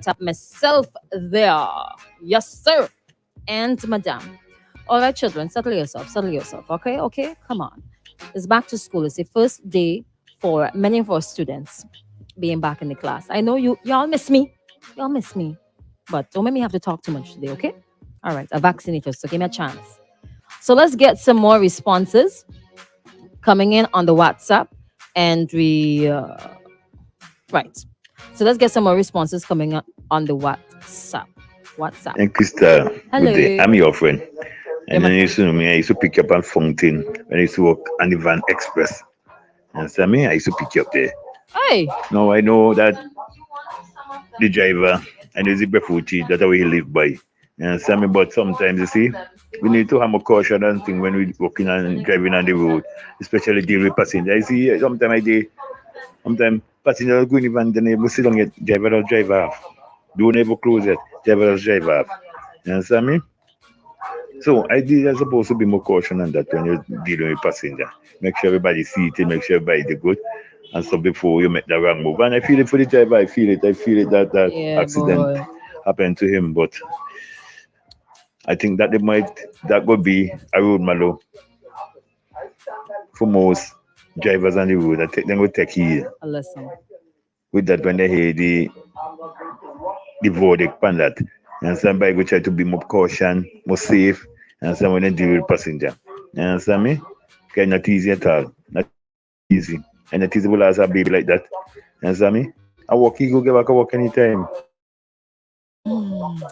Tap myself there. Yes, sir. And madam. All right, children, settle yourself. Settle yourself. Okay, okay. Come on. It's back to school. It's the first day for many of our students being back in the class. I know y'all miss me. Y'all miss me. But don't make me have to talk too much today, okay? All right, I vaccinated, so give me a chance. So let's get some more responses coming in on the WhatsApp. And right. So let's get some more responses coming up on the WhatsApp. WhatsApp. And Krista, good day. Hello. I'm your friend. Yeah, And my then you friend. used to know me, I used to pick you up on Fountain when I used to work on the Van Express. And so me, I used to pick you up there. Hey. Now I know that the driver and the zebra footy, that's how he live by. And so me, but sometimes you see, we need to have more caution and thing when we walking and driving on the road, especially deal with passengers. I see sometimes sometimes passengers go in the van, then they will sit down, get driver or drive off. Don't ever close it, driver or drive off. You understand me? So I did are supposed to be more caution on that when you're dealing with passenger. Make sure everybody's seated, make sure everybody good and stuff before you make the wrong move. And I feel it for the driver, I feel it. I feel it that that Yeah, accident boy. happened to him. But I think that that would be a road malo for most drivers on the road. I think they would take heed Listen. with that when they hear the verdict on that. And somebody go try to be more caution, more safe, and some when they deal with passenger. You understand me? Okay, not easy at all. Not easy. And not easy will as a baby like that. You understand me? I walk, he go get back a walk anytime.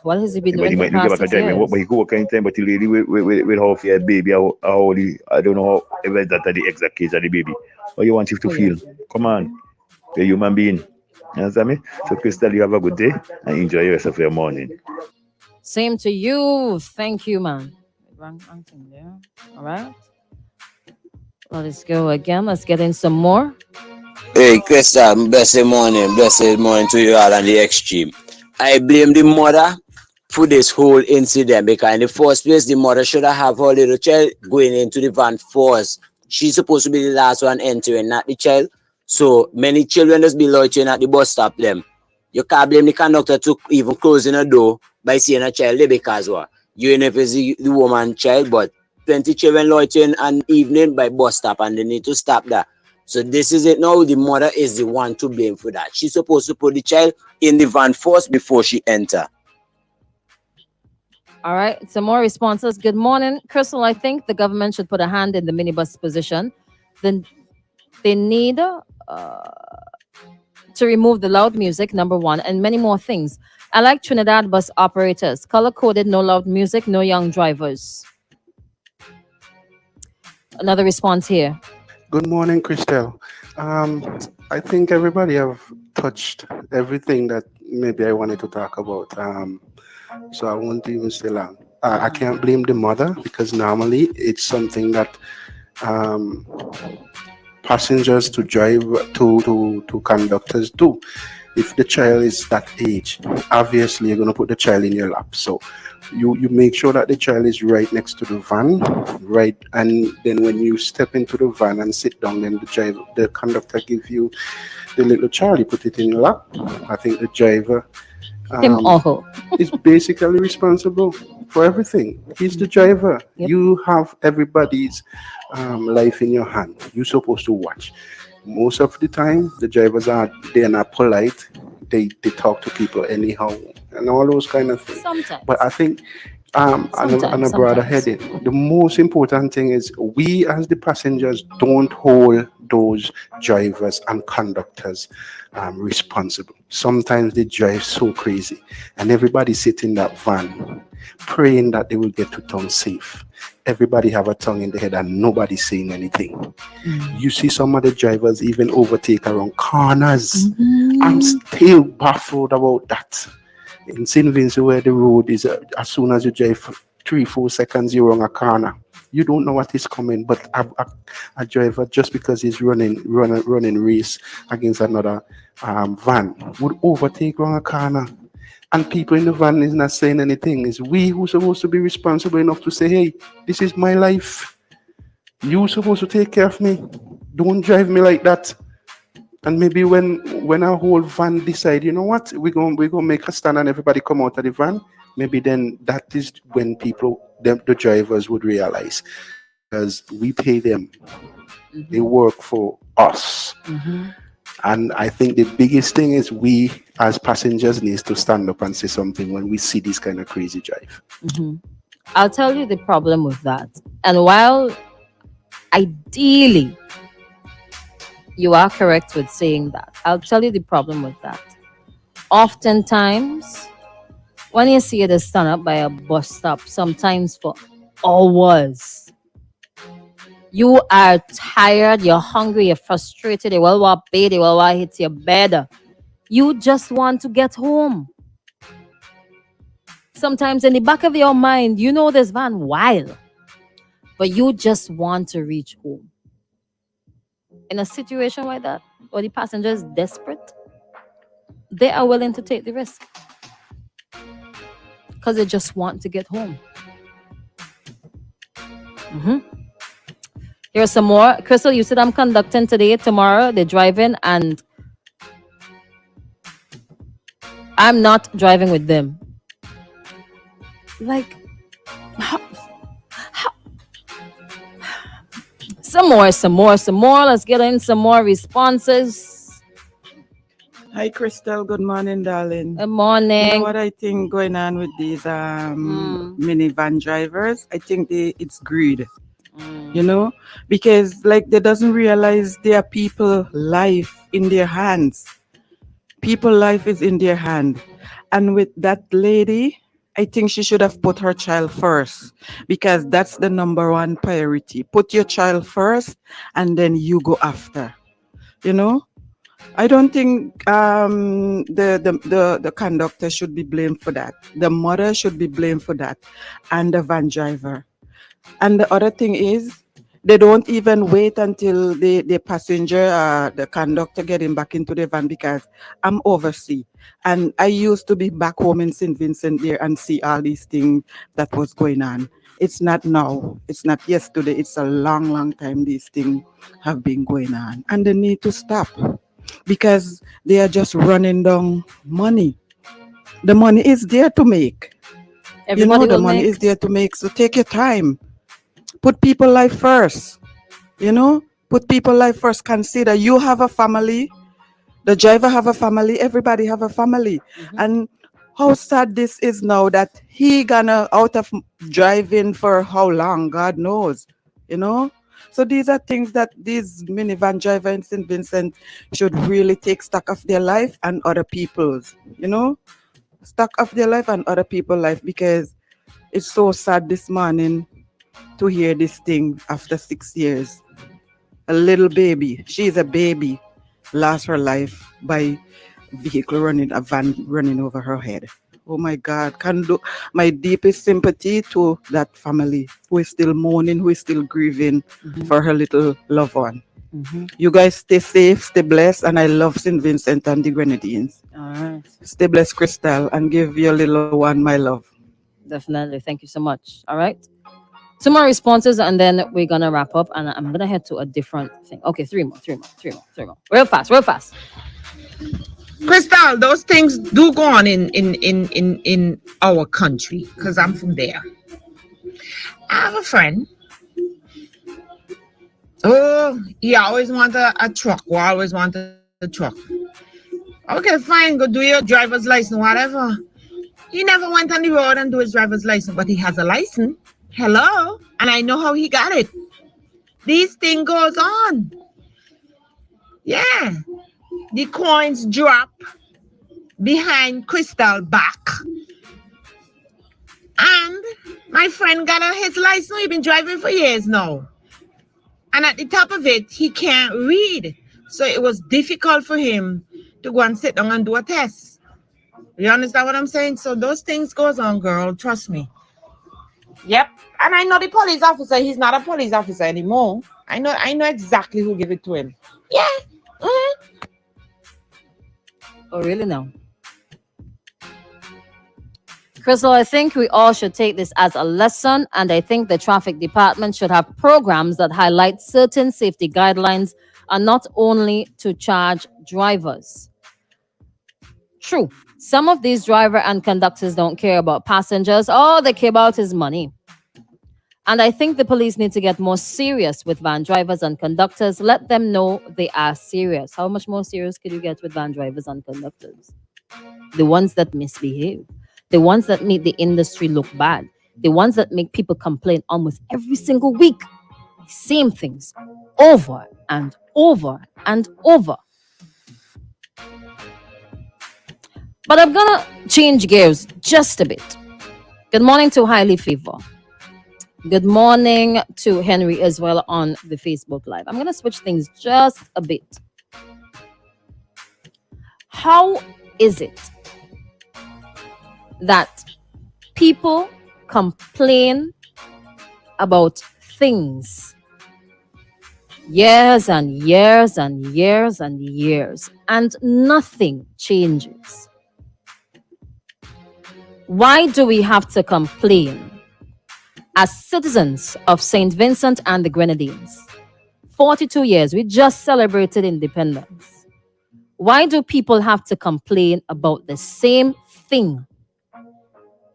What has he been But doing he for the might do get past back a six driving walk, but years? he go walk anytime. But the lady with half year baby, how old I don't know how ever that are the exact case of the baby. How you want you to Oh, yeah. feel? Come on. You're a human being. You understand me? So Crystal, you have a good day and enjoy the rest of your morning. Same to you. Thank you, man. Wrong thing there. All right. Let's go again. Let's get in some more. Hey, Crystal, blessed morning to you all on the extreme. I blame the mother for this whole incident because in the first place, the mother should have her little child going into the van first. She's supposed to be the last one entering, not the child. So many children just be loitering at the bus stop them. You can't blame the conductor to even closing a door by seeing a child there because what? You ain't know if it's the woman child, but plenty children loitering an evening by bus stop and they need to stop that. So this is it now. The mother is the one to blame for that. She's supposed to put the child in the van first before she enter. All right. Some more responses. Good morning, Crystal. I think the government should put a hand in the minibus position. Then they need to remove the loud music, number one, and many more things. I like Trinidad bus operators. Color coded, no loud music, no young drivers. Another response here. Good morning, Christelle. I think everybody have touched everything that maybe I wanted to talk about. So I won't even stay long. I can't blame the mother because normally it's something that um, passengers to drive to conductors do. If the child is that age, obviously you're going to put the child in your lap. So you make sure that the child is right next to the van, right, and then when you step into the van and sit down, then the conductor give you the little child, you put it in your lap. I think the driver Him um, or her. is basically responsible for everything. He's the driver. Yep. You have everybody's life in your hand. You're supposed to watch. Most of the time, the drivers they're not polite. They talk to people anyhow and all those kind of things. But I Sometimes. think on Sometimes. a broader Sometimes. heading, the most important thing is we as the passengers don't hold those drivers and conductors responsible. Sometimes they drive so crazy, and everybody sit in that van praying that they will get to town safe. Everybody have a tongue in the head and nobody saying anything. You see some of the drivers even overtake around corners. I'm Mhm. still baffled about that. In St. Vincent, where the road is, as soon as you drive 3 4 seconds, you're on a corner. You don't know what is coming, but a driver, just because he's running race against another van, would overtake on a corner. And people in the van is not saying anything. It's we who supposed to be responsible enough to say, hey, this is my life. You supposed to take care of me. Don't drive me like that. And maybe when our whole van decide, you know what, we gonna make a stand and everybody come out of the van. Maybe then that is when the drivers would realize, because we pay them, they Mhm. work for us. Mhm. And I think the biggest thing is we as passengers needs to stand up and say something when we see this kind of crazy drive. Mhm. I'll tell you the problem with that. And while ideally you are correct with saying that, I'll tell you the problem with that. Oftentimes, when you see it stand up by a bus stop, sometimes for hours, you are tired, you're hungry, you're frustrated, you will want bed, you will want hit your bed. You just want to get home. Sometimes in the back of your mind, you know this van wild, but you just want to reach home. In a situation like that, where the passenger is desperate, they are willing to take the risk because they just want to get home. Mhm. Here's some more. Crystal, you said I'm conducting today, tomorrow, they're driving, and I'm not driving with them. Like, how- some more, some more, some more. Let's get in some more responses. Hi, Crystal. Good morning, darling. Good You know morning. what I think going on with these Mm, minivan drivers? I think it's greed. You mm, know, because like they doesn't realize there are people life in their hands. People life is in their hand, and with that lady, I think she should have put her child first because that's the number one priority. Put your child first, and then you go after. You know, I don't think the conductor should be blamed for that. The mother should be blamed for that, and the van driver. And the other thing is, they don't even wait until the passenger, the conductor getting back into the van because I'm overseas. And I used to be back home in St. Vincent there and see all these things that was going on. It's not now. It's not yesterday. It's a long, long time these things have been going on. And they need to stop because they are just running down money. The money is there to make. You know, everybody the will money is make. there to make. So take your time. Put people life first. You know, put people life first. Consider you have a family. The driver have a family. Everybody have a family. Mhm. And how sad this is now that he gonna out of driving for how long? God knows. You know. So these are things that these minivan driver in St. Vincent should really take stock of their life and other people's. You know, stock of their life and other people's life because it's so sad this morning to hear this thing after 6 years. A little baby, she's a baby, lost her life by a van running over her head. Oh my God, can do my deepest sympathy to that family who is still mourning, who is still grieving Mhm. for her little loved one. Mhm. You guys stay safe, stay blessed, and I love St. Vincent and the Grenadines. All right. Stay blessed, Crystal, and give your little one my love. Definitely. Thank you so much. All right. Two more responses and then we're gonna wrap up and I'm gonna head to a different thing. Okay, three more, three more, three more, three more. Real fast, real fast. Crystal, those things do go on in our country because I'm from there. I have a friend. Oh, he always want a truck. Or always want a truck. Okay, fine. Go do your driver's license, whatever. He never went on the road and do his driver's license, but he has a license. Hello, and I know how he got it. This thing goes on. Yeah, the coins drop behind Crystal back. And my friend got his license. He's been driving for years now. And at the top of it, he can't read. So it was difficult for him to go and sit down and do a test. You understand what I'm saying? So those things goes on, girl. Trust me. Yep. And I know the police officer. He's not a police officer anymore. I know exactly who gave it to him. Yeah. Mhm. Oh really now? Crystal, I think we all should take this as a lesson, and I think the traffic department should have programs that highlight certain safety guidelines are not only to charge drivers. True, some of these driver and conductors don't care about passengers. All they care about is money. And I think the police need to get more serious with van drivers and conductors. Let them know they are serious. How much more serious could you get with van drivers and conductors? The ones that misbehave, the ones that make the industry look bad, the ones that make people complain almost every single week. Same things over and over and over. But I'm gonna change gears just a bit. Good morning to Highly Favor. Good morning to Henry as well on the Facebook Live. I'm gonna switch things just a bit. How is it that people complain about things years and years and years and years and nothing changes? Why do we have to complain as citizens of St. Vincent and the Grenadines? 42 years, we just celebrated independence. Why do people have to complain about the same thing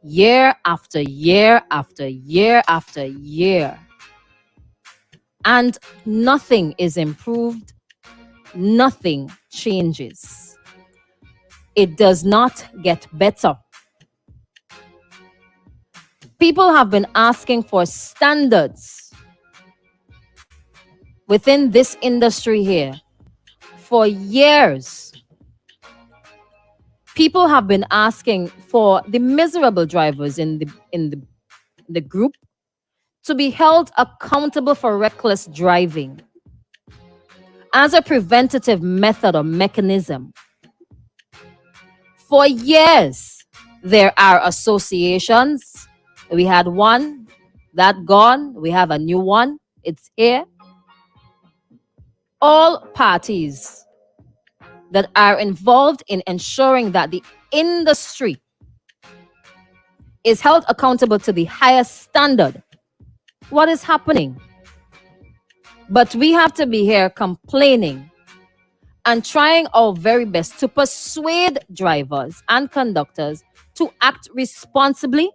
year after year after year after year? And nothing is improved, nothing changes. It does not get better. People have been asking for standards within this industry here for years. People have been asking for the miserable drivers in the group to be held accountable for reckless driving as a preventative method or mechanism. For years, there are associations. We had one, that gone. We have a new one. It's here. All parties that are involved in ensuring that the industry is held accountable to the highest standard. What is happening? But we have to be here complaining and trying our very best to persuade drivers and conductors to act responsibly.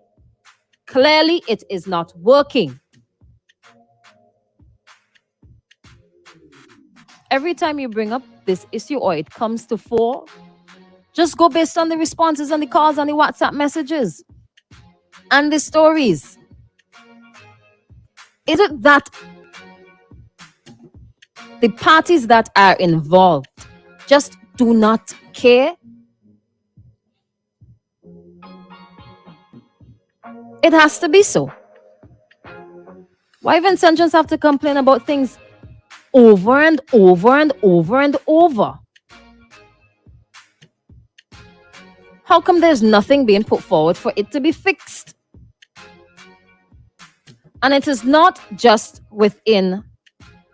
Clearly, it is not working. Every time you bring up this issue or it comes to fore, just go based on the responses and the calls and the WhatsApp messages and the stories. Is it that the parties that are involved just do not care? It has to be so. Why Vincentians have to complain about things over and over and over and over? How come there's nothing being put forward for it to be fixed? And it is not just within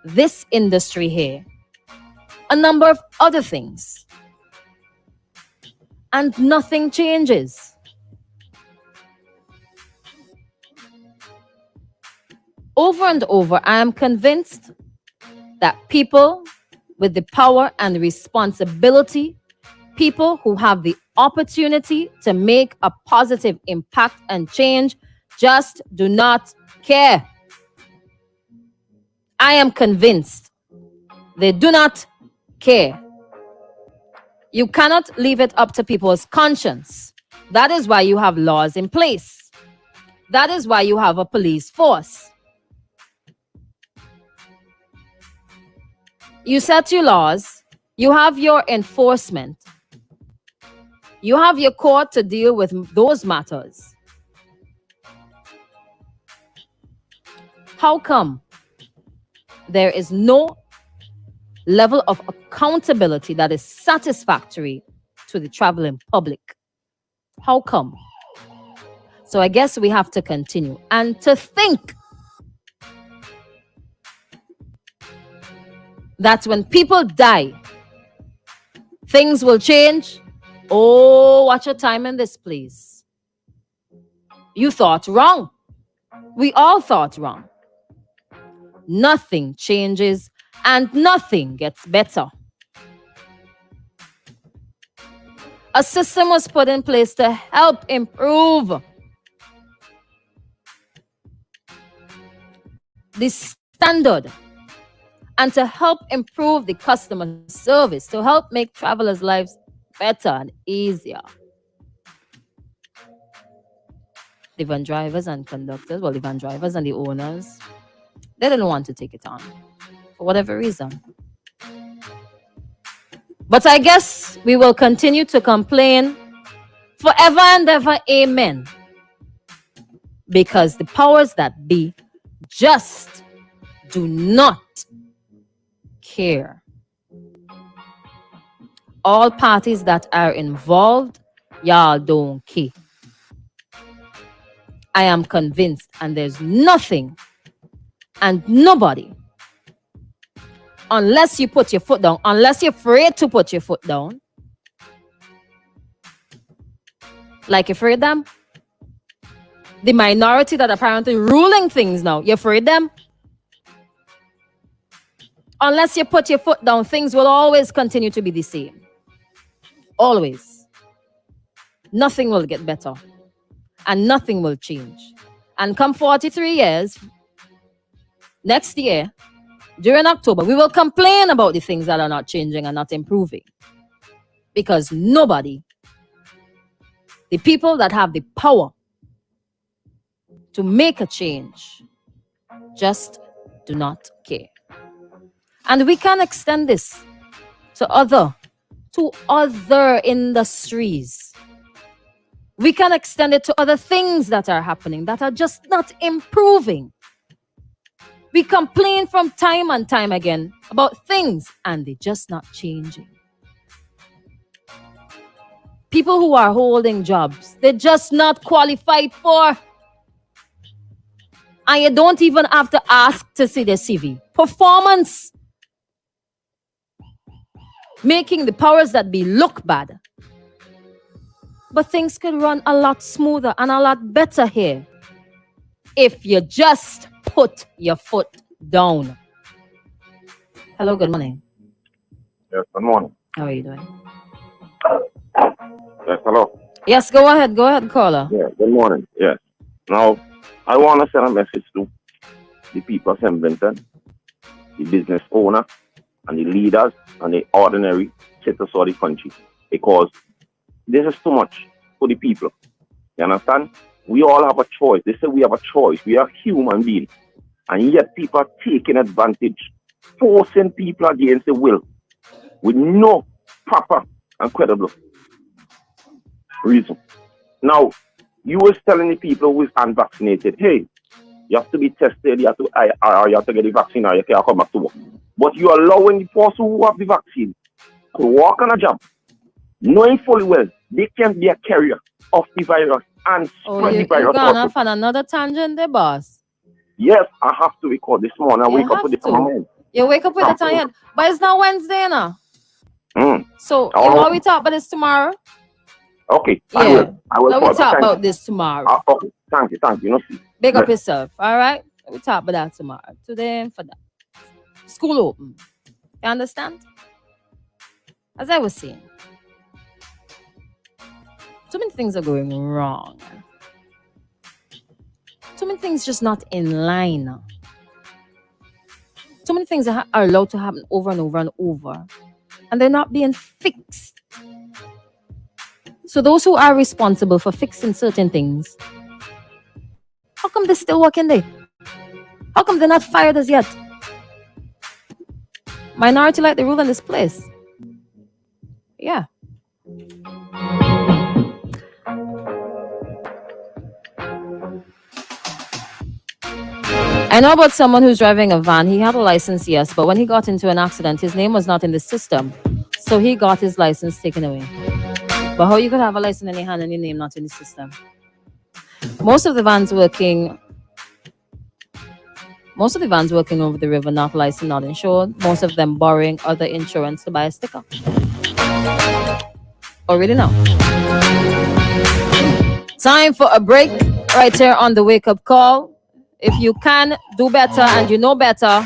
this industry here. A number of other things. And nothing changes. Over and over, I am convinced that people with the power and responsibility, people who have the opportunity to make a positive impact and change, just do not care. I am convinced they do not care. You cannot leave it up to people's conscience. That is why you have laws in place. That is why you have a police force. You set your laws, you have your enforcement, you have your court to deal with those matters. How come there is no level of accountability that is satisfactory to the traveling public? How come? So I guess we have to continue and to think that when people die, things will change. Oh, watch your time in this, please. You thought wrong. We all thought wrong. Nothing changes and nothing gets better. A system was put in place to help improve the standard and to help improve the customer service, to help make travelers' lives better and easier. The van drivers and conductors, well, the van drivers and the owners, they didn't want to take it on for whatever reason. But I guess we will continue to complain forever and ever, amen. Because the powers that be just do not care. All parties that are involved, y'all don't care. I am convinced, and there's nothing and nobody, unless you put your foot down, unless you're afraid to put your foot down, like you're afraid them, the minority that apparently ruling things now, you're afraid them? Unless you put your foot down, things will always continue to be the same. Always. Nothing will get better. And nothing will change. And come 43 years, next year, during October, we will complain about the things that are not changing and not improving. Because nobody, the people that have the power to make a change, just do not care. And we can extend this to other industries. We can extend it to other things that are happening that are just not improving. We complain from time and time again about things and they're just not changing. People who are holding jobs, they're just not qualified for. And you don't even have to ask to see their CV. Performance. Making the powers that be look bad. But things could run a lot smoother and a lot better here if you just put your foot down. Hello, good morning. Yes, good morning. How are you doing? Yes, hello. Yes, go ahead, caller. Yeah, good morning. Yes. Now, I want to send a message to the people of St. Vincent, the business owner, and the leaders, and the ordinary citizens of the country, because this is too much for the people. You understand? We all have a choice. They say we have a choice. We are human beings. And yet people are taking advantage, forcing people against the will, with no proper and credible reason. Now, you was telling the people who is unvaccinated, hey, you have to be tested, you have to get the vaccine, or you can't come back to work. But you are allowing the person who have the vaccine to walk on a job, knowing fully well they can be a carrier of the virus and spread the virus. You're going off on another tangent there, boss. Yes, I have to record this morning. I wake up with it in my mind. You wake up with the tangent. But it's not Wednesday now. So, you want we talk about this tomorrow? Okay, yeah. I will Let me talk about this tomorrow. Okay, thank you. You know, big up yourself, all right? We talk about that tomorrow. Today and for that. School open. You understand? As I was saying, too many things are going wrong. Too many things just not in line. Too many things are allowed to happen over and over and over. And they're not being fixed. So those who are responsible for fixing certain things, how come they're still working there? How come they're not fired as yet? Minority like the rule in this place. Yeah. I know about someone who's driving a van. He had a license, yes, but when he got into an accident, his name was not in the system. So he got his license taken away. But how you could have a license in your hand and your name not in the system? Most of the vans working over the river, not licensed, not insured. Most of them borrowing other insurance to buy a sticker. Already now. Time for a break right here on the Wake Up Call. If you can do better and you know better,